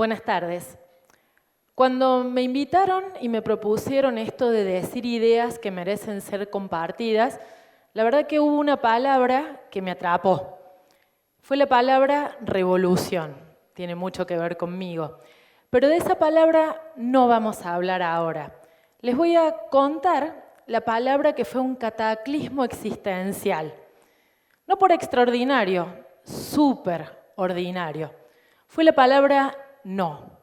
Buenas tardes. Cuando me invitaron y me propusieron esto de decir ideas que merecen ser compartidas, la verdad que hubo una palabra que me atrapó. Fue la palabra revolución. Tiene mucho que ver conmigo. Pero de esa palabra no vamos a hablar ahora. Les voy a contar la palabra que fue un cataclismo existencial. No por extraordinario, súper ordinario. Fue la palabra no.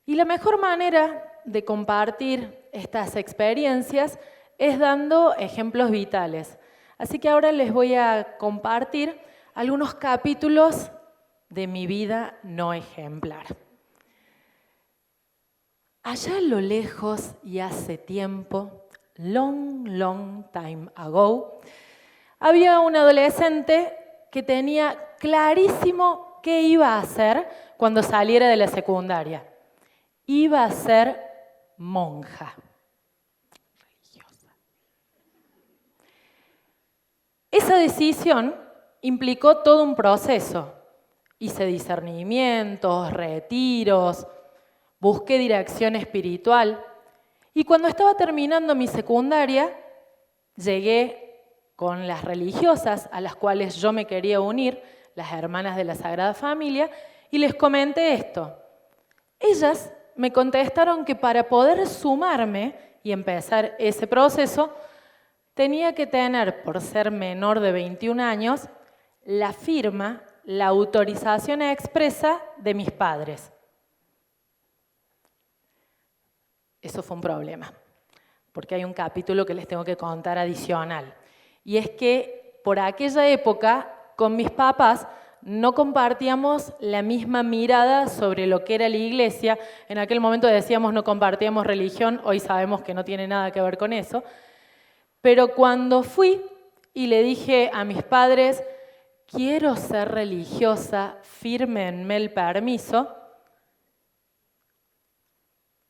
Y la mejor manera de compartir estas experiencias es dando ejemplos vitales. Así que ahora les voy a compartir algunos capítulos de mi vida no ejemplar. Allá a lo lejos y hace tiempo, long time ago, había un adolescente que tenía clarísimo qué iba a hacer cuando saliera de la secundaria. Iba a ser monja religiosa. Esa decisión implicó todo un proceso. Hice discernimientos, retiros, busqué dirección espiritual y cuando estaba terminando mi secundaria, llegué con las religiosas a las cuales yo me quería unir, las hermanas de la Sagrada Familia, y les comenté esto. Ellas me contestaron que para poder sumarme y empezar ese proceso, tenía que tener, por ser menor de 21 años, la firma, la autorización expresa de mis padres. Eso fue un problema, porque hay un capítulo que les tengo que contar adicional. Y es que por aquella época, con mis papás, no compartíamos la misma mirada sobre lo que era la iglesia. En aquel momento decíamos no compartíamos religión, hoy sabemos que no tiene nada que ver con eso. Pero cuando fui y le dije a mis padres, quiero ser religiosa, fírmenme el permiso,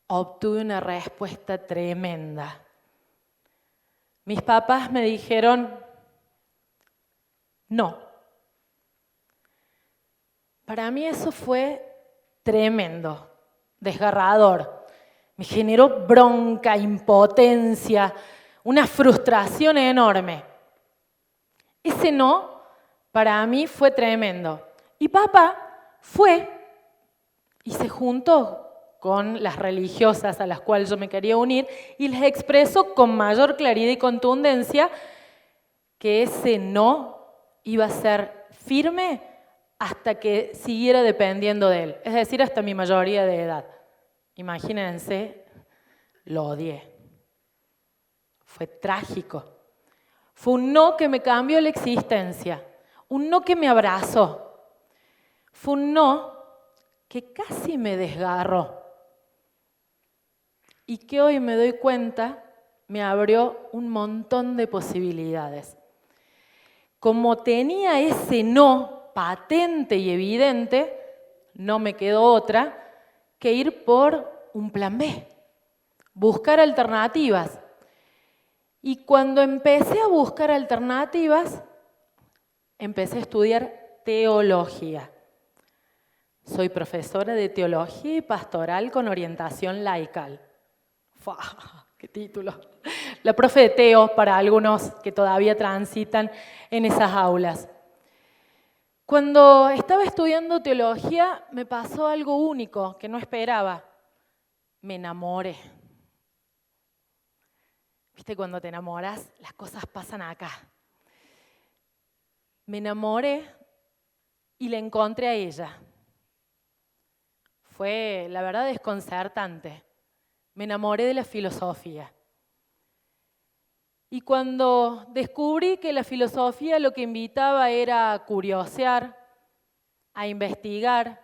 obtuve una respuesta tremenda. Mis papás me dijeron, no. Para mí eso fue tremendo, desgarrador. Me generó bronca, impotencia, una frustración enorme. Ese no, para mí fue tremendo. Y papá fue y se juntó con las religiosas a las cuales yo me quería unir y les expresó con mayor claridad y contundencia que ese no iba a ser firme hasta que siguiera dependiendo de él, es decir, hasta mi mayoría de edad. Imagínense, lo odié. Fue trágico. Fue un no que me cambió la existencia, un no que me abrazó. Fue un no que casi me desgarró y que hoy me doy cuenta me abrió un montón de posibilidades. Como tenía ese no patente y evidente, no me quedó otra que ir por un plan B, buscar alternativas. Y cuando empecé a buscar alternativas, empecé a estudiar teología. Soy profesora de teología y pastoral con orientación laical. ¡Fua! ¡Qué título! La profe de Teo para algunos que todavía transitan en esas aulas. Cuando estaba estudiando teología me pasó algo único que no esperaba. Me enamoré. ¿Viste cuando te enamoras? Las cosas pasan acá. Me enamoré y la encontré a ella. Fue, la verdad, desconcertante. Me enamoré de la filosofía. Y cuando descubrí que la filosofía lo que invitaba era a curiosear, a investigar,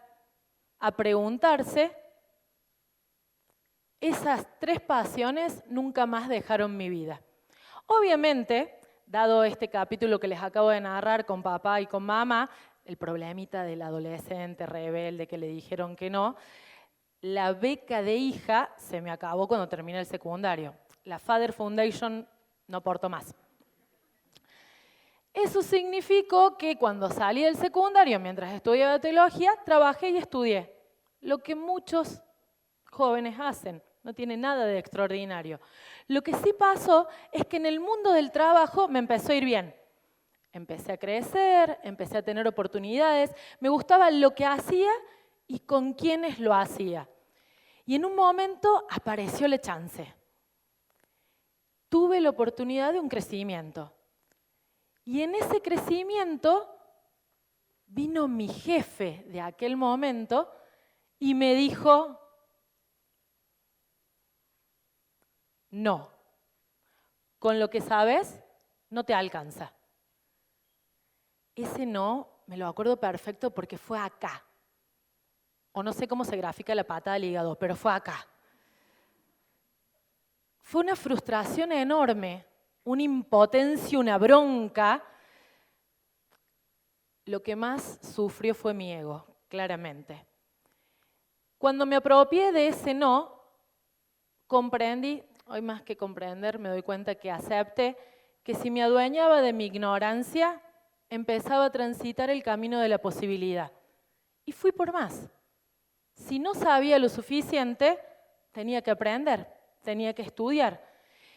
a preguntarse, esas tres pasiones nunca más dejaron mi vida. Obviamente, dado este capítulo que les acabo de narrar con papá y con mamá, el problemita del adolescente rebelde que le dijeron que no, la beca de hija se me acabó cuando terminé el secundario. La Father Foundation no aportó más. Eso significó que cuando salí del secundario, mientras estudiaba teología, trabajé y estudié lo que muchos jóvenes hacen, no tiene nada de extraordinario. Lo que sí pasó es que en el mundo del trabajo me empezó a ir bien. Empecé a crecer, empecé a tener oportunidades, me gustaba lo que hacía y con quiénes lo hacía. Y en un momento apareció la chance. Tuve la oportunidad de un crecimiento. Y en ese crecimiento vino mi jefe de aquel momento y me dijo, no, con lo que sabes no te alcanza. Ese no me lo acuerdo perfecto porque fue acá. O no sé cómo se grafica la pata del hígado, pero fue acá. Fue una frustración enorme, una impotencia, una bronca. Lo que más sufrió fue mi ego, claramente. Cuando me apropié de ese no, comprendí, hoy más que comprender, me doy cuenta que acepté que si me adueñaba de mi ignorancia, empezaba a transitar el camino de la posibilidad. Y fui por más. Si no sabía lo suficiente, tenía que aprender, tenía que estudiar.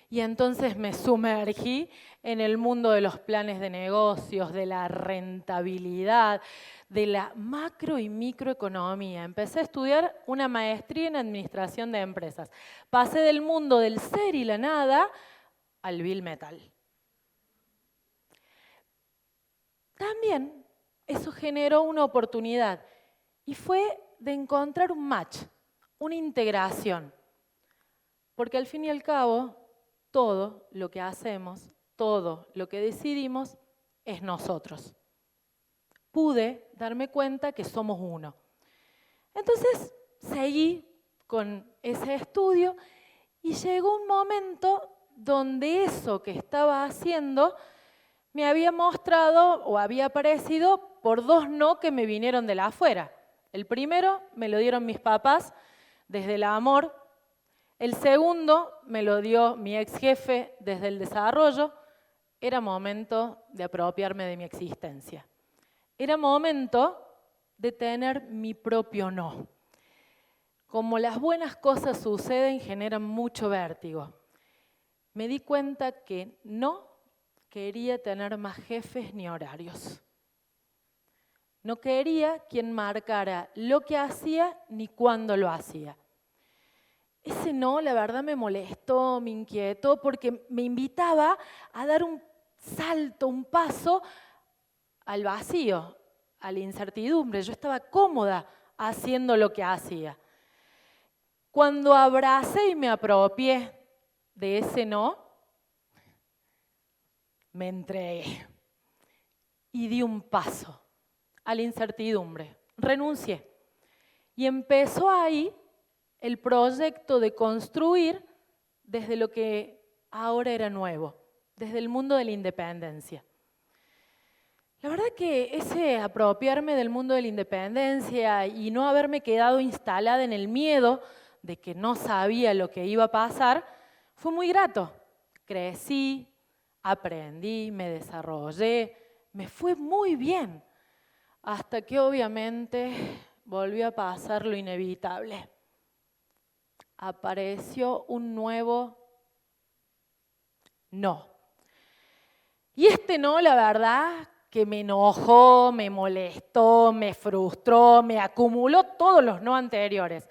Y entonces me sumergí en el mundo de los planes de negocios, de la rentabilidad, de la macro y microeconomía. Empecé a estudiar una maestría en administración de empresas. Pasé del mundo del ser y la nada al Bill Metal. También eso generó una oportunidad y fue de encontrar un match, una integración. Porque al fin y al cabo, todo lo que hacemos, todo lo que decidimos es nosotros. Pude darme cuenta que somos uno. Entonces seguí con ese estudio y llegó un momento donde eso que estaba haciendo me había mostrado o había aparecido por dos no que me vinieron de la afuera. El primero me lo dieron mis papás desde el amor. El segundo me lo dio mi ex jefe desde el desarrollo. Era momento de apropiarme de mi existencia. Era momento de tener mi propio no. Como las buenas cosas suceden, generan mucho vértigo. Me di cuenta que no quería tener más jefes ni horarios. No quería quien marcara lo que hacía ni cuándo lo hacía. Ese no, la verdad, me molestó, me inquietó, porque me invitaba a dar un salto, un paso al vacío, a la incertidumbre. Yo estaba cómoda haciendo lo que hacía. Cuando abracé y me apropié de ese no, me entregué y di un paso a la incertidumbre. Renuncié. Y empezó ahí el proyecto de construir desde lo que ahora era nuevo, desde el mundo de la independencia. La verdad que ese apropiarme del mundo de la independencia y no haberme quedado instalada en el miedo de que no sabía lo que iba a pasar, fue muy grato. Crecí, aprendí, me desarrollé, me fue muy bien, hasta que obviamente volvió a pasar lo inevitable. Apareció un nuevo no. Y este no, la verdad, que me enojó, me molestó, me frustró, me acumuló todos los no anteriores.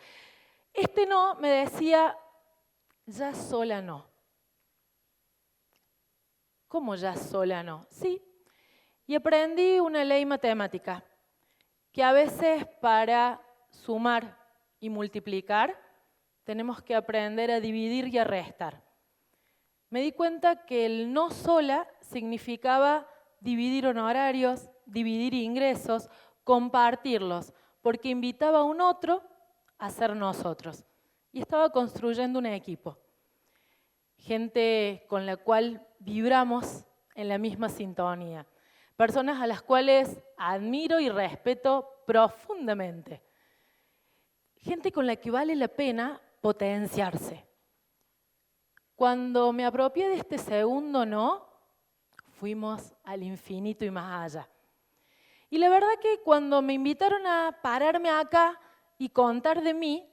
Este no me decía, ya sola no. ¿Cómo ya sola no? Sí. Y aprendí una ley matemática, que a veces para sumar y multiplicar tenemos que aprender a dividir y a restar. Me di cuenta que el no sola significaba dividir honorarios, dividir ingresos, compartirlos, porque invitaba a un otro a ser nosotros. Y estaba construyendo un equipo. Gente con la cual vibramos en la misma sintonía. Personas a las cuales admiro y respeto profundamente. Gente con la que vale la pena potenciarse. Cuando me apropié de este segundo no, fuimos al infinito y más allá. Y la verdad que cuando me invitaron a pararme acá y contar de mí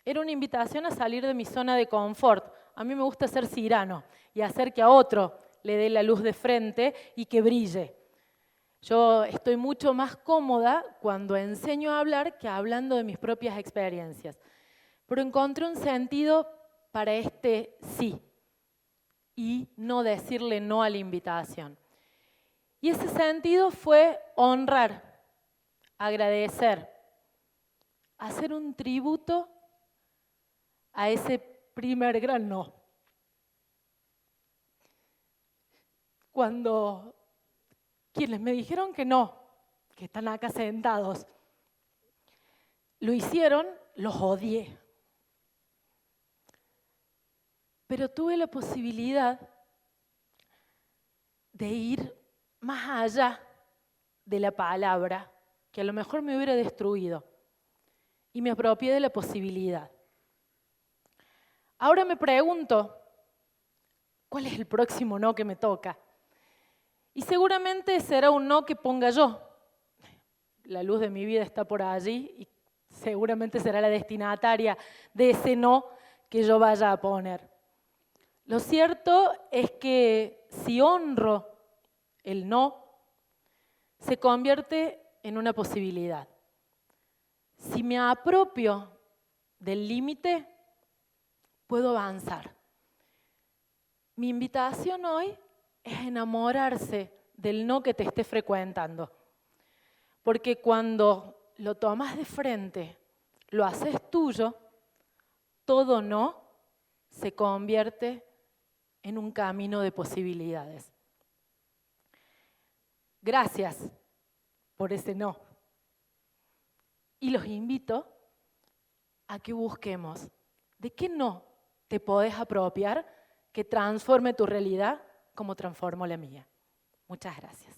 era una invitación a salir de mi zona de confort. A mí me gusta ser Cyrano y hacer que a otro le dé la luz de frente y que brille. Yo estoy mucho más cómoda cuando enseño a hablar que hablando de mis propias experiencias. Pero encontré un sentido para este sí y no decirle no a la invitación. Y ese sentido fue honrar, agradecer, hacer un tributo a ese primer gran no. Cuando quienes me dijeron que no, que están acá sentados, lo hicieron, los odié. Pero tuve la posibilidad de ir más allá de la palabra, que a lo mejor me hubiera destruido, y me apropié de la posibilidad. Ahora me pregunto, ¿cuál es el próximo no que me toca? Y seguramente será un no que ponga yo. La luz de mi vida está por allí y seguramente será la destinataria de ese no que yo vaya a poner. Lo cierto es que si honro el no, se convierte en una posibilidad. Si me apropio del límite, puedo avanzar. Mi invitación hoy es enamorarse del no que te esté frecuentando. Porque cuando lo tomas de frente, lo haces tuyo, todo no se convierte en un camino de posibilidades. Gracias por ese no. Y los invito a que busquemos de qué no te podés apropiar que transforme tu realidad como transformó la mía. Muchas gracias.